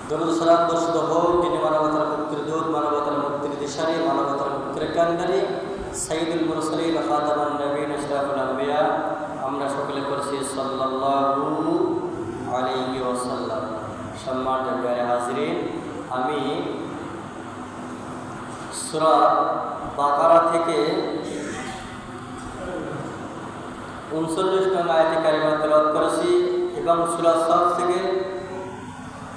দরুদ সালাম বর্ষিত হোক যিনি মানবতার মুক্তির দূত, মানবতার মুক্তির দিশারি, মানবতার মুক্তির কান্ডারি, সাইয়্যিদুল মুরসালিন খাতামান নবীন আশরাফুল আম্বিয়া। আমরা সকলে করছি সাল্লাল্লাহু আলাইহি ওয়াসাল্লাম। সম্মানিত প্রিয় হাজিরিন, আমি সূরা বাকারা থেকে 39 নং আয়াতে কারিমা তেলাওয়াত করেছি এবং সূরা সাফ থেকে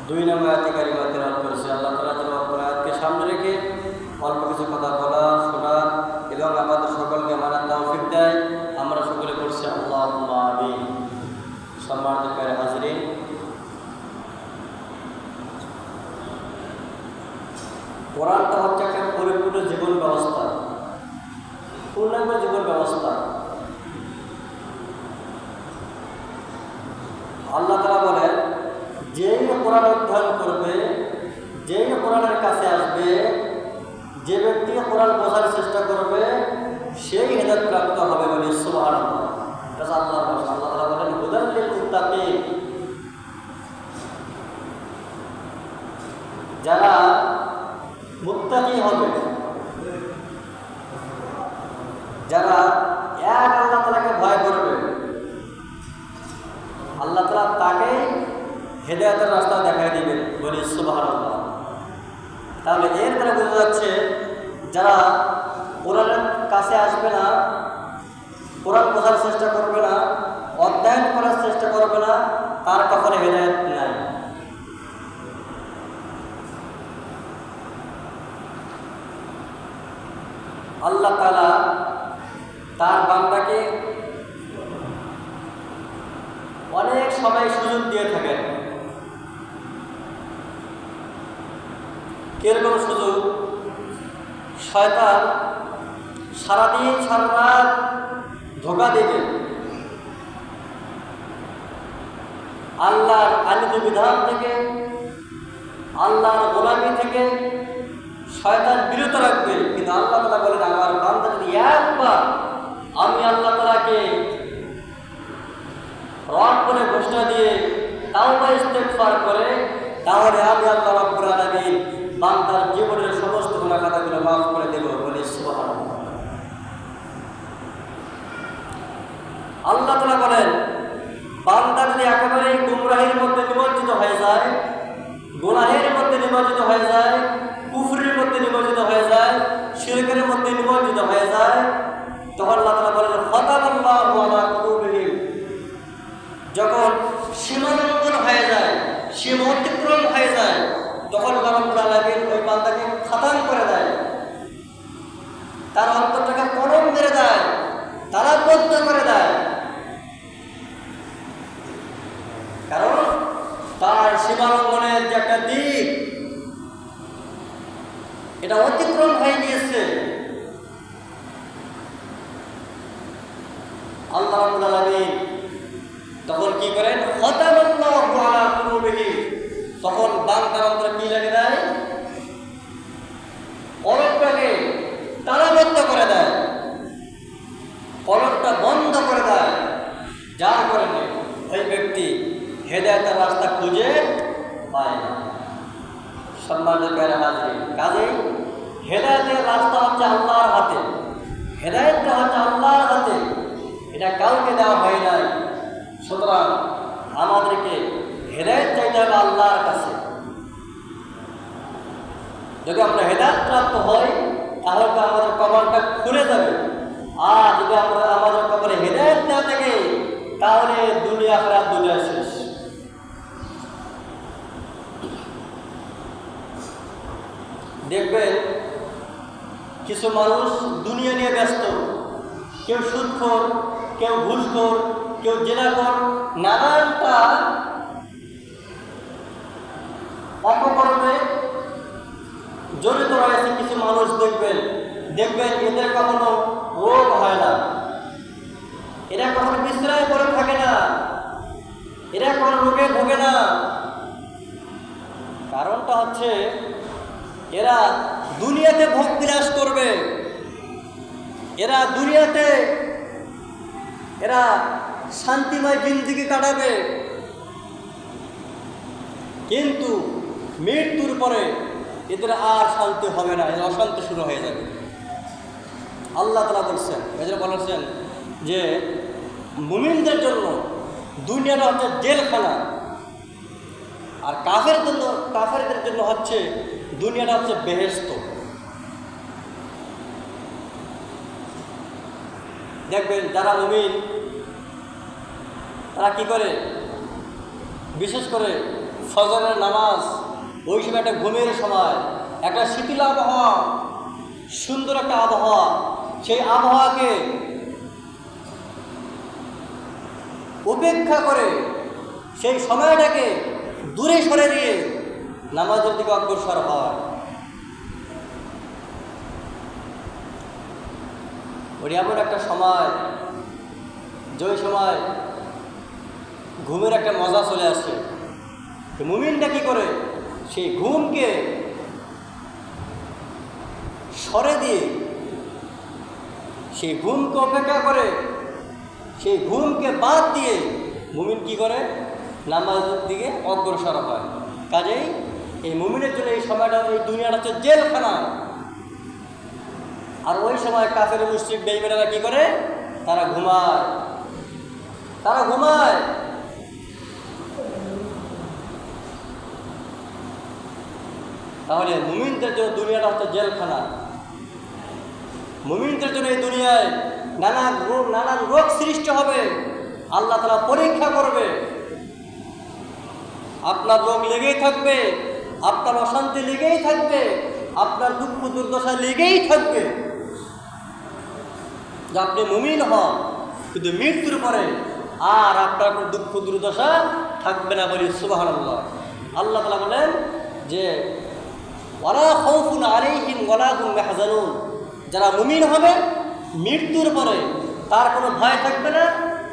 2 নং আয়াতে কারিমা তেলাওয়াত করেছি। আল্লাহ তাআলা তেলাওয়াত করা আয়াতকে সামনে রেখে অল্প কিছু কথা বলা, শোনা এবং আমাদের সকলকে মানার তৌফিক দেয়। আমরা সকলে করছি আল্লাহুম্মা আমিন। সম্মানিত প্রিয় হাজিরিন, কোরআনটা হচ্ছে একটা পরিপূর্ণ জীবন ব্যবস্থা, পূর্ণাঙ্গ জীবন ব্যবস্থা। আল্লাহ তাআলা বলেন, যেই কোরআন অধ্যয়ন করবে, যেই কোরআনের কাছে আসবে, যে ব্যক্তি কোরআন বোঝার চেষ্টা করবে, সেই হেদায়েত প্রাপ্ত হবে বলে সুবহানাল্লাহ। এটা আল্লাহর ভাষা। আল্লাহ তাআলা বলেন, হুদাল লিল মুত্তাকিন, যারা মুত্তাকি হবে, যারা এক আল্লাহ তাআলাকে ভয় করবে, আল্লাহ তাআলা তাকে হেদায়েতের রাস্তা দেখাই দিবেন বলে সুবহানাল্লাহ। তাহলে এর দ্বারা বোঝা যাচ্ছে, যারা কোরআনের কাছে আসবে না, কোরআন বোঝার চেষ্টা করবে না, অধ্যয়ন করার চেষ্টা করবে না, তার কখনো হেদায়েত নাই। আল্লাহ তাআলা তার বান্দাকে অনেক সময় সুযোগ দিয়ে থাকেন। কিরকম সুযোগ? শয়তান সারাদিন সারারাত ধোঁকা দেবে, আল্লাহর আনিত বিধান থেকে, আল্লাহর গোলামি থেকে শয়তান বিরত রাখবে। কিন্তু আল্লাহ তাআলা বলেন, আমার বান্দা যদি একবার আমি আল্লাহ তাআলাকে রব করে ঘোষণা দিয়ে তাওবা ইস্তেগফার করে, তাহলে আমি আল্লাহ রাব্বুল আলামিন বান্দার জীবনের সমস্ত গুনাহ খাতাগুলো মাফ করে দেব বলে সুবহানাল্লাহ। আল্লাহ তাআলা বলেন, বান্দা যদি একেবারে গুমরাহির মধ্যে নিমজ্জিত হয়ে যায়, গুনাহের মধ্যে নিমজ্জিত হয়ে যায়, কুফরের মধ্যে নিমজ্জিত হয়ে যায়, শিরকের মধ্যে নিমজ্জিত হয়ে যায়, তখন আল্লাহ তাআলা বলেন, খাতামাল্লাহু আলা কুলুবিহিম, যখন সীমালঙ্ঘন হয়ে যায়, সীমা অতিক্রম হয়ে যায়, তখন আল্লাহ রাব্বুল আলামিন ওই বান্দাকে খাতাম করে দেয়, তার অন্তরটাকে কলম মেরে দেয়, তালাবদ্ধ করে দেয়। কারণ তার সীমালঙ্ঘনের যে একটা দিক, এটা অতিক্রম হয়ে গিয়েছে। আল্লাহ রাব্বুল আলামিন তখন কি করেন? খাতামাল্লাহু আলা কুলুবিহিম, তখন বান্দার অন্তরে কি লাগে দেয়? কলবটাকে তালাবদ্ধ করে দেয়, কলবটা বন্ধ করে দেয়, যার কারণে ওই ব্যক্তি হেদায়েতের রাস্তা খুঁজে পায় না। সম্মানিত প্রিয় হাজিরিন, কাজেই হেদায়েতের রাস্তা হচ্ছে আল্লাহর হাতে, হেদায়েতটা হচ্ছে আল্লাহর হাতে, এটা কাউকে দেওয়া হয় নাই। সুতরাং আমাদেরকে হেদায়েত চাইতে হবে আল্লাহর কাছে। যদি আমরা হেদায়েত প্রাপ্ত হই, তাহলে তো আমাদের কবরটা খুলে যাবে। আর যদি আমরা আমাদের কবরে হেদায়েত না থাকে, তাহলে দুনিয়া আখিরাত দুনিয়া শেষ। দেখবেন কিছু মানুষ দুনিয়া নিয়ে ব্যস্ত, কেউ সুদখোর, কেউ ঘুষখোর, কেউ জেনাখোর, নানানটা অপকর্মে জড়িত রয়েছে কিছু মানুষ। দেখবেন এদের কখনো রোগ হয় না, এরা কখনো বিশ্রাম করে থাকে না, এরা কখনো রোগে ভোগে না। কারণটা হচ্ছে এরা দুনিয়াতে ভোগ বিলাস করবে, এরা দুনিয়াতে শান্তিময় জিন্দেগি কাটাবে, কিন্তু মৃত্যুর পরে এদের আর শান্তি হবে না, এদের অশান্তি শুরু হয়ে যাবে। আল্লাহ তাআলা বলছেন, এজন্য বলেছেন যে মুমিনদের জন্য দুনিয়াটা হচ্ছে জেলখানা, আর কাফেরদের জন্য হচ্ছে দুনিয়াটা হচ্ছে বেহেশত। দেখবেন যারা মুমিন তারা কি করে, বিশেষ করে ফজরের নামাজ, ওই সময় একটা ঘুমের সময়, একটা শীতল আবহাওয়া, সুন্দর একটা আবহাওয়া, সেই আবহাওয়াকে উপেক্ষা করে সেই সময়টাকে দূরে সরে দিয়ে নামাজের দিকে অগ্রসর হয়। ওই এমন একটা সময়, যে সময় ঘুমের একটা মজা চলে আসে। মুমিনটা কি করে, সেই ঘুমকে সরে দিয়ে, সেই ঘুমকে অপেক্ষা করে, সেই ঘুমকে বাদ দিয়ে মুমিন কি করে, নামাজের দিকে অগ্রসর হয়। কাজেই এই মুমিনের জন্য এই সময়টা, এই দুনিয়াটা হচ্ছে জেলখানা। আর ওই সময় কাফের মুশরিক বেঈমানেরা কি করে, তারা ঘুমায়। তাহলে মুমিনদের জন্য দুনিয়াটা হচ্ছে জেলখানা। মুমিনদের জন্য এই দুনিয়ায় নানান রোগ সৃষ্টি হবে, আল্লাহ তাআলা পরীক্ষা করবে। আপনার রোগ লেগেই থাকবে, আপনার অশান্তি লেগেই থাকবে, আপনার দুঃখ দুর্দশা লেগেই থাকবে। যে আপনি মুমিন হন, কিন্তু মৃত্যুর পরে আর আপনার কোনো দুঃখ দুর্দশা থাকবে না, বলি সুবহানাল্লাহ। আল্লাহ তাআলা বলেন যে ওয়ালা খাউফুন আলাইহিম ওয়ালা হুম ইয়াহজানুন, যারা মুমিন হবে মৃত্যুর পরে তার কোনো ভয় থাকবে না,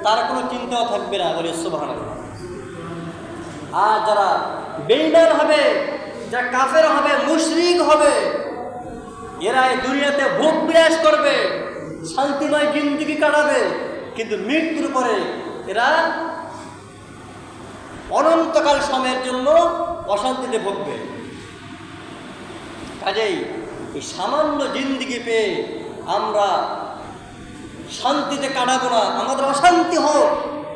তার কোনো চিন্তাও থাকবে না, বলি সুবহানাল্লাহ। আর যারা বেঈমান হবে, যারা কাফের হবে, মুশরিক হবে, এরা এই দুনিয়াতে ভোগ বিলাস করবে, শান্তিময় জিন্দেগি কাটাবে, কিন্তু মৃত্যুর পরে এরা অনন্তকাল সময়ের জন্য অশান্তিতে ভুগবে। কাজেই এই সামান্য জিন্দেগি পেয়ে আমরা শান্তিতে কাটাবো না, আমাদের অশান্তি হোক,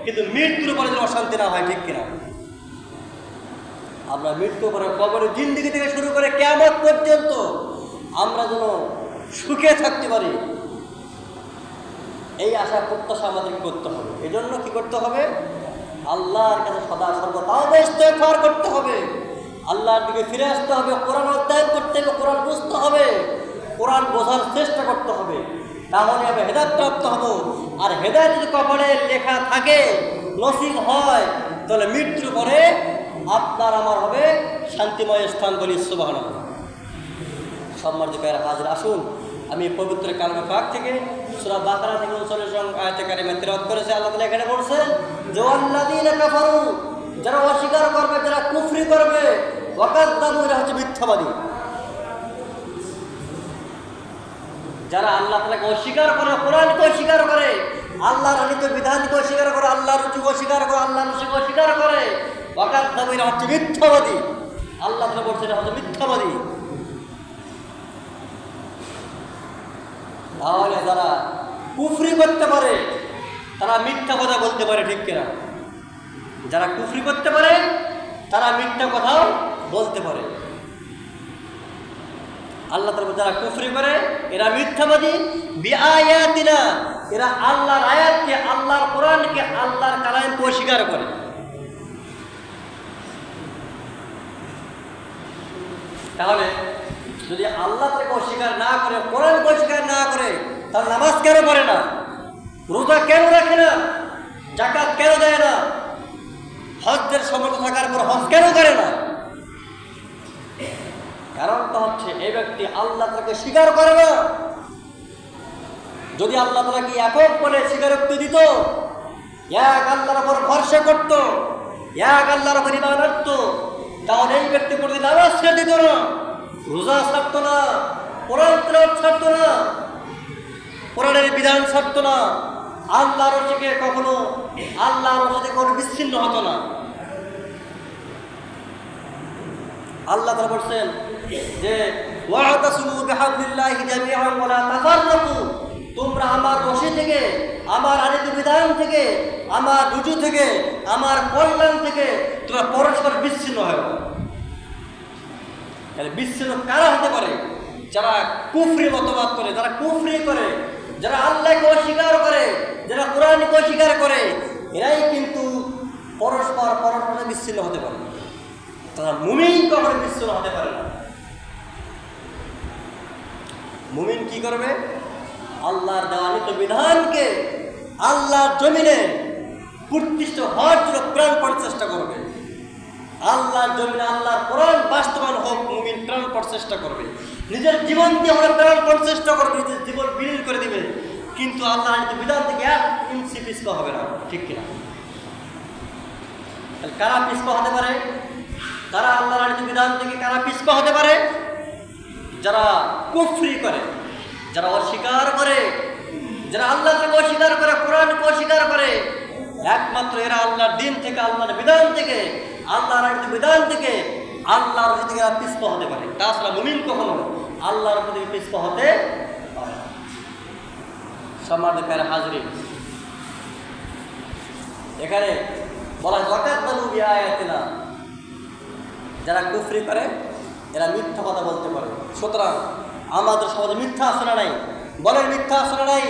কিন্তু মৃত্যুর পরে যেন অশান্তি না হয়, ঠিক কিনা? আমরা মৃত্যুর পরে কবরের জিন্দেগি থেকে শুরু করে কিয়ামত পর্যন্ত আমরা যেন সুখে থাকতে পারি, এই আশা প্রত্যাশা আমাদেরকে করতে হবে। এই জন্য কী করতে হবে? আল্লাহর কাছে সদা সর্বদা ইস্তেগফার করতে হবে, আল্লাহর দিকে ফিরে আসতে হবে, কোরআন অধ্যয়ন করতে হবে, কোরআন বুঝতে হবে, কোরআন বোঝার চেষ্টা করতে হবে, তাহলে আমি হেদায়েত প্রাপ্ত হব। আর হেদায়েত যদি কপালে লেখা থাকে, নসিব হয়, তাহলে মৃত্যুর পরে আপনার আমার হবে শান্তিময় স্থান, বলি সুবহানাল্লাহ। সম্মানিত ভাইরা হাজির, আসুন আমি পবিত্র কালামে পাক থেকে সূরা বাকারা থেকে 39 নং আয়াতে কারিমা তিলাওয়াত করেছি। আল্লাহ তাআলা এখানে বলছেন যে ওয়াল্লাযীনা কাফারু, যারা অস্বীকার করবে, যারা কুফরি করবে, ওয়াকাযযাবু, এরা হচ্ছে মিথ্যাবাদী। যারা আল্লাহ তাআলাকে অস্বীকার করে, কোরআনকে অস্বীকার করে, আল্লাহর আনিত বিধানকে অস্বীকার করে, আল্লাহর রুজুকে অস্বীকার করে, আল্লাহর রসুলকে অস্বীকার করে, ওয়াকাযযাবু, এরা হচ্ছে মিথ্যাবাদী। আল্লাহ তাআলা বলছেন এরা হচ্ছে মিথ্যাবাদী। তাহলে যারা কুফরি করতে পারে তারা মিথ্যা কথা বলতে পারে, ঠিক কিনা? যারা কুফরি করতে পারে তারা মিথ্যা কথাও বলতে পারে। আল্লাহ তাআলা যারা কুফরি করে এরা মিথ্যাবাদী, বিআয়াতিনা, এরা আল্লাহর আয়াতকে, আল্লাহর কোরআনকে, আল্লাহর কালামকে অস্বীকার করে। তাহলে যদি আল্লাহ তাকে অস্বীকার না করে, কোরআনকে অস্বীকার না করে, তার নামাজ কেন পড়ে না, রোজা কেন রাখে না, যাকাত কেন দেয় না, হজ্জের সমর্থ থাকার পর হজ কেন করে না? কারণটা হচ্ছে এই ব্যক্তি আল্লাহ তাকে স্বীকার করে না। যদি আল্লাহ তাকে একক বলে স্বীকারোক্তি দিত, এক আল্লাহর উপর ভরসা করত, এক আল্লাহর উপর ঈমান রাখত, তাহলে এই ব্যক্তি প্রতিদিন নামাজ ছেড়ে দিত না, রোজা ছাড়তো না, কোরআন তেলাওয়াত ছাড়তো না, কোরআনের বিধান ছাড়তো না, আল্লাহর থেকে কখনো আল্লাহর সাথে কোনো বিচ্ছিন্ন হতো না। আল্লাহ তাআলা বলছেন যে ওয়াতাসিমু বিহাবলিল্লাহি জামিআন ওয়া লা তাফাররাকু, তোমরা আমার রশি থেকে, আমার আনিত বিধান থেকে, আমার রুজু থেকে, আমার কল্যাণ থেকে তোমরা পরস্পর বিচ্ছিন্ন হয়। তাহলে বিচ্ছিন্ন কারা হতে পারে? যারা কুফরি মতবাদ করে, যারা কুফরি করে, যারা আল্লাহকে অস্বীকার করে, যারা কোরআনকে অস্বীকার করে, এরাই কিন্তু পরস্পর বিচ্ছিন্ন হতে পারে। তারা মুমিন কখনো বিচ্ছিন্ন হতে পারে না। মুমিন কি করবে? আল্লাহর দেওয়ানিত বিধানকে আল্লাহর জমিনে প্রতিষ্ঠিত হওয়ার জন্য প্রাণপণ চেষ্টা করবে। আল্লাহর জমিনে আল্লাহর কোরআন বাস্তবায়ন হোক, মুমিন প্রাণপণ চেষ্টা করবে। নিজের জীবন দিয়ে আমরা প্রাণপণ চেষ্টা করবে, নিজের জীবন বিলীন করে দিবে, কিন্তু আল্লাহর বিধান থেকে এক ইঞ্চি পিছপা হবে না। ঠিক কিনা? কারা পিছপা হতে পারে? কারা আল্লাহর বিধান থেকে কারা পিছপা হতে পারে? যারা কুফরি করে, যারা অস্বীকার করে, যারা আল্লাহকে অস্বীকার করে, কোরআনকে অস্বীকার করে, একমাত্র এরা আল্লাহর দিন থেকে, আল্লাহর বিধান থেকে, আল্লাহর বিধান থেকে, আল্লাহর থেকে পিছপা হতে পারে। তাছাড়া মুমিন কখনো আল্লাহর থেকে পিছপা হতে পারে না। সম্মানিত হাজরিন, এখানে বলা ওয়াকাযযাবু বিআয়াতিনা, যারা কুফরি করে এরা মিথ্যা কথা বলতে পারে। সুতরাং আমাদের সমাজে মিথ্যা আছে না নাই? বলেন মিথ্যা আছে না নাই?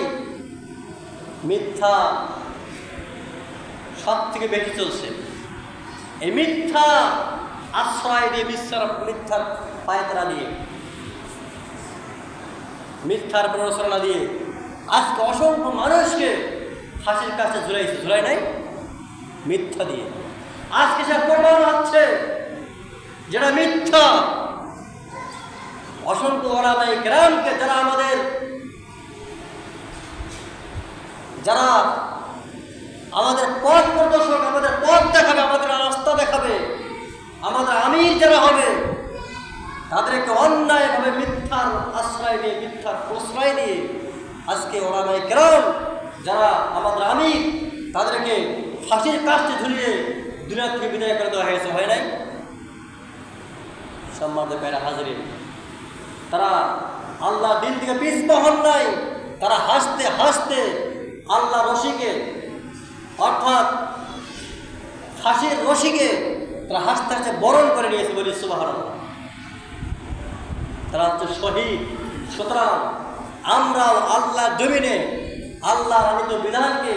মিথ্যা সব থেকে বেশি চলছে। এই মিথ্যা আশ্রয় দিয়ে, মিথ্যার পায়তারা দিয়ে, মিথ্যার প্ররোচনা দিয়ে আজকে অসংখ্য মানুষকে ফাঁসির কাছে ঝুলাইছে। ঝুলাই নাই? মিথ্যা দিয়ে। আজকে সে প্রমাণ হচ্ছে যেটা মিথ্যা। অসংখ্য ওলামায়ে কেরামকে, যারা আমাদের পথ প্রদর্শক, আমাদের পথ দেখাবে, আমাদের রাস্তা দেখাবে, আমাদের আমির যারা হবে, তাদেরকে অন্যায়ভাবে মিথ্যার আশ্রয় দিয়ে, মিথ্যার প্রশ্রয় দিয়ে আজকে ওলামায়ে কেরাম যারা আমাদের আমির, তাদেরকে ফাঁসির কাছে ঝুলিয়ে দুনিয়া থেকে বিদায় করে দেওয়া হয়েছে। হয় নাই? সম্মানিত হাজরিন, তারা আল্লাহ দিন থেকে পিছপা হন নাই। তারা হাসতে হাসতে আল্লাহ রশিকে, অর্থাৎ ফাঁসির রশিকে তারা হাসতে হাসতে বরণ করে নিয়েছে। বলি সুবহানাল্লাহ। তারা হচ্ছে শহীদ। সুতরাং আমরাও আল্লাহর জমিনে আল্লাহর আনিত বিধানকে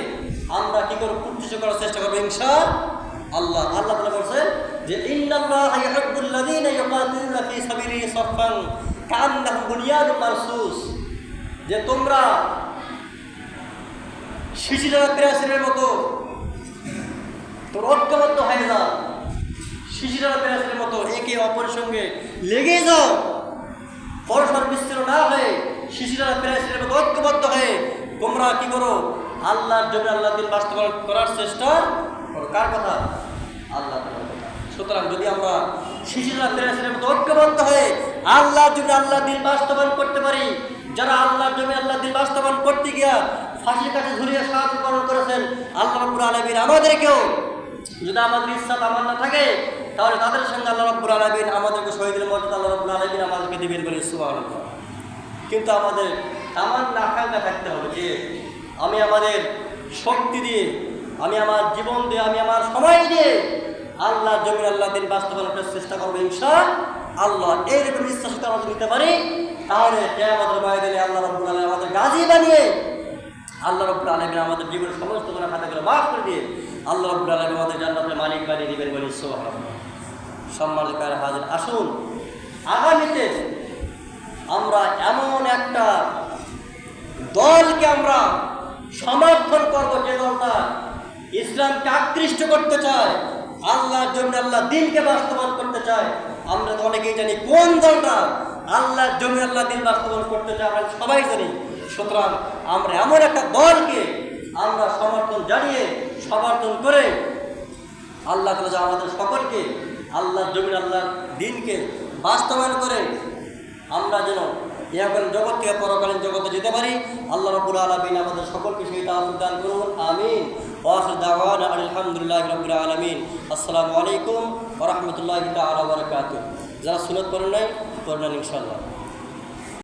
আমরা কি করে প্রতিষ্ঠা করার চেষ্টা করবো ইনশাআল্লাহ। আল্লাহ তাআলা বলেন যে ইন্নাল্লাহা ইউহিব্বুল লাযীনা ইউকাতিলুনা ফী সাবিলিহি সাফফান কাআন্নাহুম বুনিয়ানুম মারসুস, যে তোমরা শিশিরা প্রেসের মতো তোমরা ঐক্যবদ্ধ হয়ে যাও, শিশিরা প্রেসের মতো একে অপরের সঙ্গে লেগে যাও, পরস্পর বিচ্ছিন্ন না হয়ে শিশিরা প্রেসের মতো ঐক্যবদ্ধ হয়ে তোমরা কি করো? আল্লাহর জন্য আল্লাহ দিন বাস্তবায়ন করার চেষ্টা করো। কার কথা? আল্লাহ তাআলার কথা। সুতরাং যদি আমরা শিশিরা প্রেসের মতো ঐক্যবদ্ধ হয়ে আল্লাহর জন্য আল্লাহ দিন বাস্তবায়ন করতে পারি, যারা আল্লাহর জন্য আল্লাহ দিন বাস্তবায়ন করতে গিয়া ফাঁসির কাছে ঝুলিয়ে শাহাদাত বরণ করেছেন, আল্লাহ রাব্বুল আলামিন আমাদেরকেও, যদি আমাদের ইচ্ছা তামান্না থাকে, তাহলে তাদের সঙ্গে আল্লাহ রাব্বুল আলামিন আমাদেরকে শহীদের মর্যাদা আল্লাহ রাব্বুল আলামিন আমাদেরকে দিবেন বলে সুবহানাল্লাহ। কিন্তু আমাদের তামান্না আকাঙ্ক্ষা থাকতে হবে যে আমি আমাদের শক্তি দিয়ে, আমি আমার জীবন দিয়ে, আমি আমার সময় দিয়ে আল্লাহর জমিন আল্লাহ দিন বাস্তবায়ন করার চেষ্টা করবো ইনশাআল্লাহ। এইরকম ইচ্ছা যদি আমরা নিতে পারি, তাহলে কিয়ামতের ময়দানে আল্লাহ রাব্বুল আলামিন আমাদের গাজী বানিয়ে, আল্লাহ রাব্বুল আলামিন আমাদের জীবনের সমস্ত গুনাহ খাতাগুলো মাফ করে দিয়ে আল্লাহ রাব্বুল আলামিন আমাদের জান্নাতের মালিক বানিয়ে দিবেন বলে সুবহানাল্লাহ। সম্মানিত হাজির, আসুন আগামীতে আমরা এমন একটা দলকে আমরা সমর্থন করব, যে দলটা ইসলামকে আকৃষ্ট করতে চায়, আল্লাহর জন্য আল্লাহ দিনকে বাস্তবায়ন করতে চায়। আমরা তো অনেকেই জানি কোন দলটা আল্লাহর জন্য আল্লাহ দিন বাস্তবায়ন করতে চায়, আমরা সবাই জানি। সুতরাং আমরা এমন একটা দলকে আমরা সমর্থন জানিয়ে, সমর্থন করে আল্লাহ তাআলা আমাদের সকলকে আল্লাহর জন্য আল্লাহর দিনকে বাস্তবায়ন করে আমরা যেন ইহকালীন জগৎ থেকে পরকালীন জগতে যেতে পারি। আল্লাহ রাব্বুল আলামিন আমাদের সকলকে সেই তৌফিক দান করুন। আমিন। ওয়া আখিরু দাওয়ানা আলহামদুলিল্লাহি রাব্বিল আলামিন। আসসালামু আলাইকুম ওয়া রাহমাতুল্লাহি তাআলা ওয়া বারাকাতুহু। যারা সুনত করেন নাই করেন ইনশাল্লাহ।